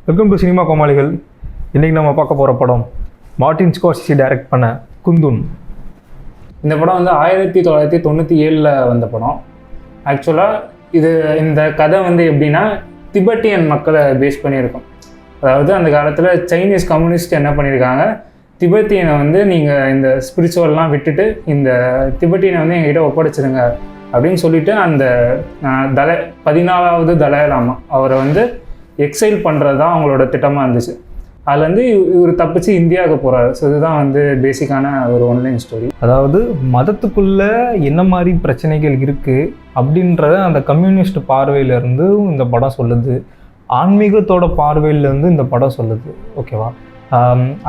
Welcome to cinema கோமாளிகள். இன்றைக்கி நம்ம பார்க்க போகிற படம் மார்ட்டின் ஸ்கார்சிசி டைரக்ட் பண்ண குந்துன். இந்த படம் வந்து 1997 வந்த படம். ஆக்சுவலாக இந்த கதை வந்து எப்படின்னா திபெட்டியன் மக்களை பேஸ் பண்ணியிருக்கோம். அதாவது அந்த காலத்தில் சைனீஸ் கம்யூனிஸ்ட் என்ன பண்ணியிருக்காங்க, திபெத்தியனை வந்து நீங்கள் இந்த ஸ்பிரிச்சுவல்லாம் விட்டுட்டு இந்த திபெட்டியனை வந்து எங்ககிட்ட ஒப்படைச்சிருங்க அப்படின்னு சொல்லிட்டு அந்த 14வது தலாய்-லாமா அவரை வந்து எக்ஸைல் பண்ணுறது தான் அவங்களோட திட்டமாக இருந்துச்சு. அதில் வந்து இவர் தப்பிச்சு இந்தியாவுக்கு போகிறாரு. ஸோ இதுதான் வந்து பேசிக்கான ஒரு ஒன்லைன் ஸ்டோரி. அதாவது மதத்துக்குள்ளே என்ன மாதிரி பிரச்சனைகள் இருக்குது அப்படின்றத அந்த கம்யூனிஸ்ட் பார்வையிலேருந்து இந்த படம் சொல்லுது, ஆன்மீகத்தோட பார்வையிலேருந்து இந்த படம் சொல்லுது. ஓகேவா?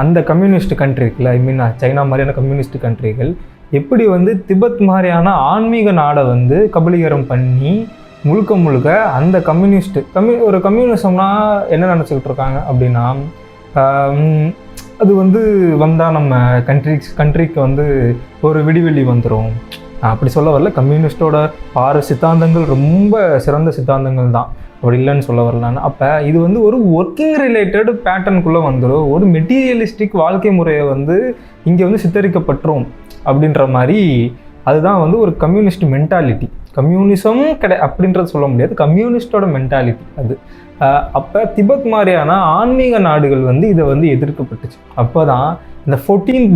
அந்த கம்யூனிஸ்ட் கண்ட்ரி இருக்குல்ல, சைனா மாதிரியான கம்யூனிஸ்ட் கண்ட்ரிகள் எப்படி வந்து திபெத் மாதிரியான ஆன்மீக நாடை வந்து கபலீகரம் பண்ணி முழுக்க அந்த ஒரு கம்யூனிசம்னா என்ன நினச்சிக்கிட்டு இருக்காங்க அப்படின்னா, அது வந்து வந்தால் நம்ம கண்ட்ரிக்கு வந்து ஒரு விடிவெளி வந்துடும். அப்படி சொல்ல வரல. கம்யூனிஸ்டோட 6 சித்தாந்தங்கள் ரொம்ப சிறந்த சித்தாந்தங்கள் தான், அப்படி இல்லைன்னு சொல்ல வரலான்னு. அப்போ இது வந்து ஒரு ஒர்க்கிங் ரிலேட்டட் பேட்டர்னுக்குள்ளே வந்துடும். ஒரு மெட்டீரியலிஸ்டிக் வாழ்க்கை முறையை வந்து இங்கே வந்து சித்தரிக்கப்பட்டுரும் அப்படின்ற மாதிரி. அதுதான் வந்து ஒரு கம்யூனிஸ்ட் மென்டாலிட்டி. கம்யூனிசம் அப்படின்றது சொல்ல முடியாது, கம்யூனிஸ்டோட மென்டாலிட்டி அது. அப்போ திபெத் மாதிரியான ஆன்மீக நாடுகள் வந்து இதை வந்து எதிர்க்கப்பட்டுச்சு. அப்போ தான் இந்த 14th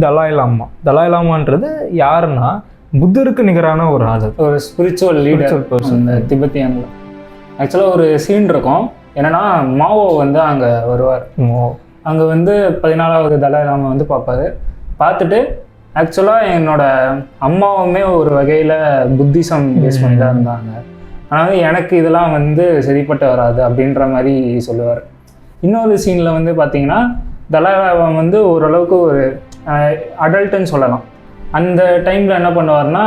தலாய்-லாமான்றது யாருன்னா புத்தருக்கு நிகரான ஒரு ஆள், ஒரு ஸ்பிரிச்சுவல் லீடர் பர்சன் இந்த திபெத்தியனில். ஆக்சுவலாக ஒரு சீன் இருக்கும் என்னென்னா, மாவோ வந்து அங்கே வருவார். அங்கே வந்து 14வது தலாய்-லாமா வந்து பார்ப்பாரு. பார்த்துட்டு ஆக்சுவலாக என்னோட அம்மாவுமே ஒரு வகையில் புத்திசம் பேஸ் பண்ணி தான் இருந்தாங்க, ஆனால் எனக்கு இதெல்லாம் வந்து சரிப்பட்டு வராது அப்படின்ற மாதிரி சொல்லுவார். இன்னொரு சீனில் வந்து பார்த்திங்கன்னா தலாய்-லாமா வந்து ஓரளவுக்கு ஒரு அடல்ட்டுன்னு சொல்லலாம். அந்த டைமில் என்ன பண்ணுவார்னா,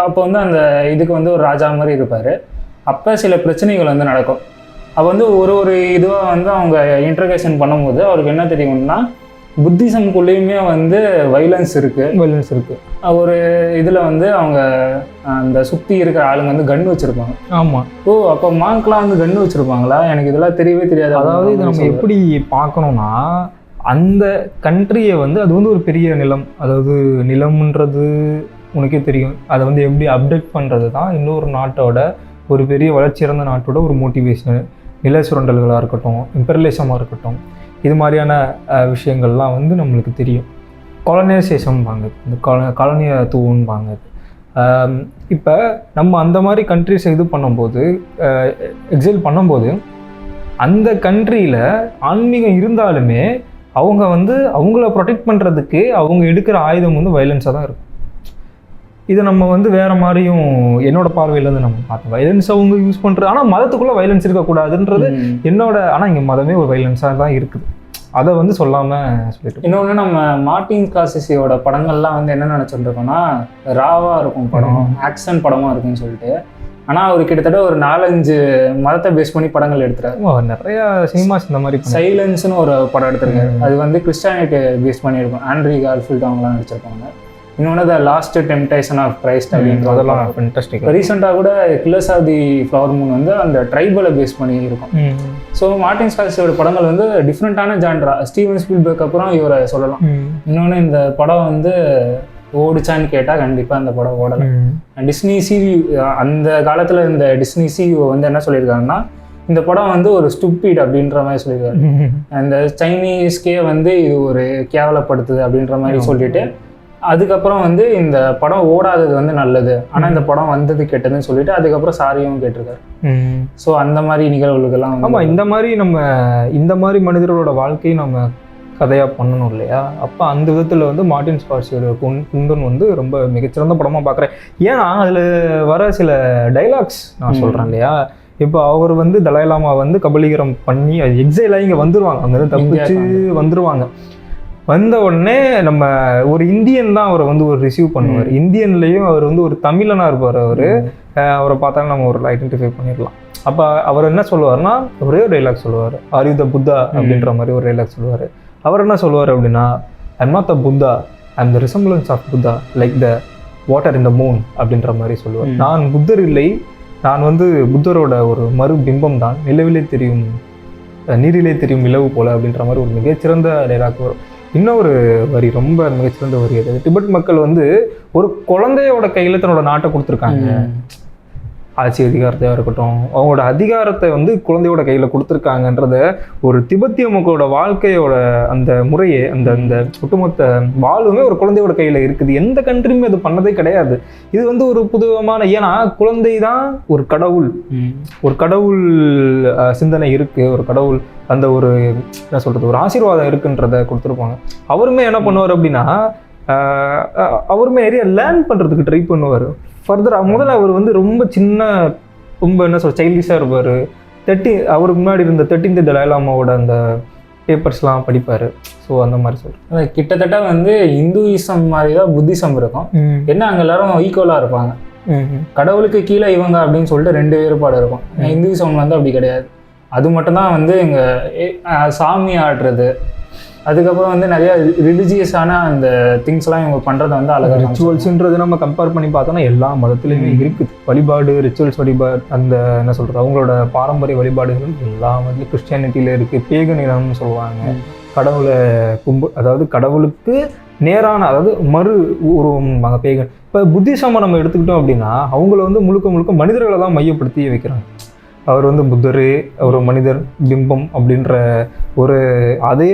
அப்போ வந்து அந்த இதுக்கு வந்து ஒரு ராஜா மாதிரி இருப்பார். அப்போ சில பிரச்சனைகள் வந்து நடக்கும். அப்போ வந்து ஒரு இதுவாக வந்து அவங்க இன்ட்ரகேஷன் பண்ணும்போது அவருக்கு என்ன தெரியும்னா, புத்திசம்குள்ளேயுமே வந்து வைலன்ஸ் இருக்குது. ஒரு இதில் வந்து அவங்க அந்த சுற்றி இருக்கிற ஆளுங்க வந்து கன் வச்சுருப்பாங்க. ஆமாம். ஓ, அப்போ மாங்கெலாம் வந்து கன் வச்சுருப்பாங்களா? எனக்கு இதெல்லாம் தெரியவே தெரியாது. அதாவது இது நம்ம எப்படி பார்க்கணுன்னா, அந்த கண்ட்ரியை வந்து அது வந்து ஒரு பெரிய நிலம். அதாவது நிலம்ன்றது உனக்கே தெரியும், அதை வந்து எப்படி அப்டேட் பண்ணுறது தான் இன்னொரு நாட்டோட, ஒரு பெரிய வளர்ச்சியடைந்த நாட்டோட ஒரு மோட்டிவேஷனு. நில சுரண்டல்களாக இருக்கட்டும், இம்பெரலிசமாக இருக்கட்டும், இது மாதிரியான விஷயங்கள்லாம் வந்து நம்மளுக்கு தெரியும். காலனைசேஷன்பாங்க, இந்த காலனியத்துவம்பாங்க. இப்போ நம்ம அந்த மாதிரி கண்ட்ரிஸை இது பண்ணும்போது, எக்ஸைல் பண்ணும்போது, அந்த கண்ட்ரியில் ஆன்மீகம் இருந்தாலுமே அவங்க வந்து அவங்கள ப்ரொடெக்ட் பண்ணுறதுக்கு அவங்க எடுக்கிற ஆயுதம் வந்து வயலன்ஸாக தான் இருக்கும். இதை நம்ம வந்து வேறு மாதிரியும் என்னோட பார்வையிலேருந்து நம்ம பார்த்தோம். வயலன்ஸ் அவங்க யூஸ் பண்ணுறது, ஆனால் மதத்துக்குள்ளே வயலன்ஸ் இருக்கக்கூடாதுன்றது என்னோட. ஆனால் இங்கே மதமே ஒரு வயலன்ஸாக தான் இருக்குது, அதை வந்து சொல்லாமல் சொல்லிட்டு. இன்னொன்று, நம்ம மார்ட்டின் ஸ்கார்சிசியோட படங்கள்லாம் வந்து என்ன நினச்சிட்டு இருக்கோம்னா, ராவாக இருக்கும் படம், ஆக்ஷன் படமாக இருக்குன்னு சொல்லிட்டு. ஆனால் அவர் கிட்டத்தட்ட ஒரு 4-5 மதத்தை பேஸ் பண்ணி படங்கள் எடுத்துறாரு. நிறையா சினிமாஸ் இந்த மாதிரி. சைலன்ஸ்னு ஒரு படம் எடுத்திருக்காரு, அது வந்து கிறிஸ்டியானிட்டி பேஸ் பண்ணியிருக்கும். ஆண்ட்ரி கார்ஃபீல்ட் அவங்களாம் நடிச்சிருப்பாங்க. இன்னொன்று the last temptation of Christ அப்படின்னு, அதெல்லாம் ஃபண்டாஸ்டிக். ரீசெண்டாக கூட killers of the flower moon வந்து அந்த ட்ரைபலை பேஸ் பண்ணி இருக்கும். ஸோ மார்ட்டின் ஸ்கார்சிசியோட படங்கள் வந்து டிஃப்ரெண்ட்டான ஜான்ரா. ஸ்டீவன் ஸ்பீல்பர்க் அப்புறம் இவரை சொல்லலாம். இன்னொன்று, இந்த படம் வந்து ஓடிச்சான்னு கேட்டால் கண்டிப்பாக அந்த படம் ஓடலை. டிஸ்னி சிவியூ, அந்த காலத்தில் இந்த டிஸ்னி சிவியூ வந்து என்ன சொல்லியிருக்காங்கன்னா, இந்த படம் வந்து ஒரு ஸ்டூபிட் அப்படின்ற மாதிரி சொல்லியிருக்காரு. அந்த சைனீஸ்கே வந்து இது ஒரு கேவலப்படுத்துது அப்படின்ற மாதிரி சொல்லிட்டு, அதுக்கப்புறம் வந்து இந்த படம் ஓடாதது வந்து நல்லது, ஆனால் இந்த படம் வந்தது கெட்டதுன்னு சொல்லிட்டு அதுக்கப்புறம் சாரியும் கேட்டிருக்காரு. ஸோ அந்த மாதிரி நிகழ்வுகளுக்கெல்லாம் ஆமாம், இந்த மாதிரி மனிதர்களோட வாழ்க்கையை நம்ம கதையாக பண்ணணும் இல்லையா? அப்போ அந்த விதத்தில் வந்து மார்ட்டின் ஸ்கார்சிசியோட குந்துன் வந்து ரொம்ப மிகச்சிறந்த படமாக பார்க்குறேன். ஏன்னா அதில் வர சில டைலாக்ஸ் நான் சொல்கிறேன் இல்லையா. இப்போ அவர் வந்து தலாய்-லாமா வந்து கபலீகரம் பண்ணி அது எக்ஸைலாக இங்கே வந்துடுவாங்க, அங்கே தப்பிச்சு வந்துடுவாங்க. வந்த உடனே நம்ம ஒரு இந்தியன் தான் அவரை வந்து ஒரு ரிசீவ் பண்ணுவார். இந்தியன்லேயும் அவர் வந்து ஒரு தமிழனாக இருப்பார். அவரை பார்த்தாலும் நம்ம ஒரு ஐடென்டிஃபை பண்ணிடலாம். அப்போ அவர் என்ன சொல்லுவார்னா, ஒரே ஒரு டைலாக் சொல்லுவார், ஆர் யூ த புத்தா அப்படின்ற மாதிரி ஒரு டைலாக் சொல்லுவார். அவர் என்ன சொல்லுவார் அப்படின்னா, I am not the Buddha, I am the resemblance of Buddha like the water in the moon அப்படின்ற மாதிரி சொல்லுவார். நான் புத்தர் இல்லை, நான் வந்து புத்தரோட ஒரு மறு பிம்பம் தான், நிலவிலே தெரியும் நீரிலே தெரியும் நிலவு போல அப்படின்ற மாதிரி ஒரு மிகச்சிறந்த டைலாக் வரும். இன்னொரு வரி ரொம்ப மிகச்சிறந்த வரி அது. டிபெட் மக்கள் வந்து ஒரு குழந்தையோட கையில் தன்னோட நாட்டை கொடுத்துருக்காங்க. ஆட்சி அதிகாரத்தையாக இருக்கட்டும், அவங்களோட அதிகாரத்தை வந்து குழந்தையோட கையில் கொடுத்துருக்காங்கன்றத ஒரு திபெத்திய மக்களோட வாழ்க்கையோட அந்த முறையே அந்த அந்த ஒட்டுமொத்த வாழ்வுமே ஒரு குழந்தையோட கையில் இருக்குது. எந்த கண்ட்ரியுமே அது பண்ணதே கிடையாது. இது வந்து ஒரு புதுவிதமான, ஏன்னா குழந்தை தான் ஒரு கடவுள், ஒரு கடவுள் சிந்தனை இருக்குது, ஒரு கடவுள் அந்த ஒரு என்ன சொல்கிறது ஒரு ஆசீர்வாதம் இருக்குன்றத கொடுத்துருப்பாங்க. அவருமே என்ன பண்ணுவார் அப்படின்னா அவருமே நிறைய லேர்ன் பண்ணுறதுக்கு ட்ரை பண்ணுவார். ஃபர்தர் முதல்ல அவர் வந்து ரொம்ப சின்ன, ரொம்ப என்ன சொல்ற சைல்டிஷாக இருப்பார். அவருக்கு முன்னாடி இருந்த 13th தலாய் லாமாவோட அந்த பேப்பர்ஸ்லாம் படிப்பார். ஸோ அந்த மாதிரி சொல்கிறேன். கிட்டத்தட்ட வந்து இந்துயிசம் மாதிரி தான் புத்திசம் இருக்கும். என்ன அங்கே எல்லாரும் ஈக்குவலாக இருப்பாங்க. கடவுளுக்கு கீழே இவங்க அப்படின்னு சொல்லிட்டு 2 வேறுபாடு இருக்கும். இந்துயிசம் வந்து அப்படி கிடையாது. அது மட்டும்தான் வந்து இங்கே சாமி ஆடுறது, அதுக்கப்புறம் வந்து நிறைய ரிலிஜியஸான அந்த திங்ஸ்லாம் இவங்க பண்ணுறதை வந்து அழகாக ரிச்சுவல்ஸ்ன்றது நம்ம கம்பேர் பண்ணி பார்த்தோன்னா எல்லா மதத்துலையுமே இருக்குது. வழிபாடு, ரிச்சுவல்ஸ் வழிபாடு, அந்த என்ன சொல்கிறது அவங்களோட பாரம்பரிய வழிபாடுகள் எல்லா மதத்துலையும் கிறிஸ்டியானிட்டியில் இருக்குது. பேகனிசம்னு சொல்லுவாங்க. கடவுளை அதாவது கடவுளுக்கு நேரான, அதாவது மறு உருவம் பேகன். இப்போ புத்திசமை நம்ம எடுத்துக்கிட்டோம் அப்படின்னா அவங்கள வந்து முழுக்க முழுக்க மனிதர்களை தான் மையப்படுத்தி வைக்கிறாங்க. அவர் வந்து புத்தர், ஒரு மனிதர் பிம்பம் அப்படின்ற ஒரு அதை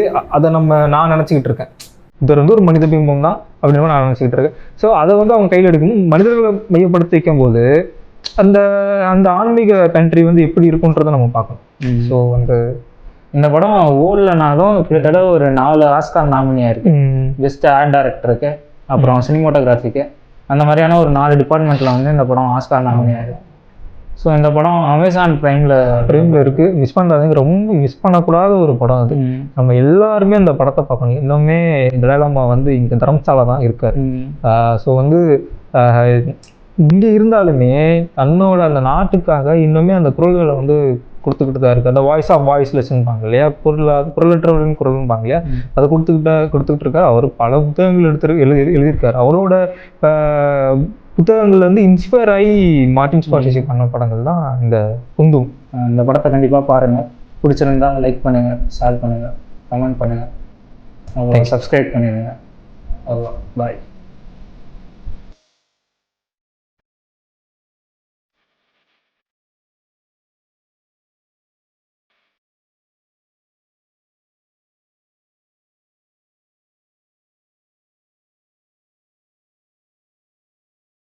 நான் நினச்சிக்கிட்டு இருக்கேன். புத்தர் வந்து ஒரு மனித பிம்பம் தான் அப்படின்னு நான் நினச்சிக்கிட்டு இருக்கேன். ஸோ அதை வந்து அவங்க கையில் எடுக்கணும், மனிதர்களை மையப்படுத்தி வைக்கும் போது அந்த அந்த ஆன்மீக கண்ட்ரி வந்து எப்படி இருக்குன்றதை நம்ம பார்க்கணும். ஸோ வந்து இந்த படம் ஓடலனாலும் கிட்டத்தட்ட ஒரு 4 ஆஸ்கார் நாமினியாக இருக்குது. பெஸ்ட் ஆர்ட் டைரக்டருக்கு, அப்புறம் சினிமோட்டோகிராஃபிக்கு, அந்த மாதிரியான ஒரு 4 டிபார்ட்மெண்ட்டில் வந்து இந்த படம் ஆஸ்கார் நாமினியாக இருக்குது. ஸோ இந்த படம் அமேசான் ப்ரைமில் இருக்குது. மிஸ் பண்ணுறாங்க, ரொம்ப மிஸ் பண்ணக்கூடாத ஒரு படம் அது. நம்ம எல்லாருமே அந்த படத்தை பார்க்கணும். இன்னுமே தலாய் லாமா வந்து இங்கே தர்மசாலா தான் இருக்கார். ஸோ வந்து இங்கே இருந்தாலுமே தன்னோட அந்த நாட்டுக்காக இன்னுமே அந்த குரல்களை வந்து கொடுத்துக்கிட்டு தான் இருக்குது. அந்த வாய்ஸ் ஆஃப் வாய்ஸ்லெஸ்ன்பாங்க இல்லையா, பொருளற்றவரின் குரல்பாங்க இல்லையா, அதை கொடுத்துக்கிட்டு இருக்காரு. அவர் பல புத்தகங்கள் எழுதியிருக்காரு. அவரோட புத்தகங்கள் வந்து இன்ஸ்பயர் ஆகி மார்ட்டின் ஸ்கார்செஸி பண்ண படங்கள் தான் இந்த குந்தும். இந்த படத்தை கண்டிப்பாக பாருங்கள். பிடிச்சிருந்தா லைக் பண்ணுங்கள், ஷேர் பண்ணுங்கள், கமெண்ட் பண்ணுங்கள், சப்ஸ்கிரைப் பண்ணிடுங்க. அவ்வளோ பாய்.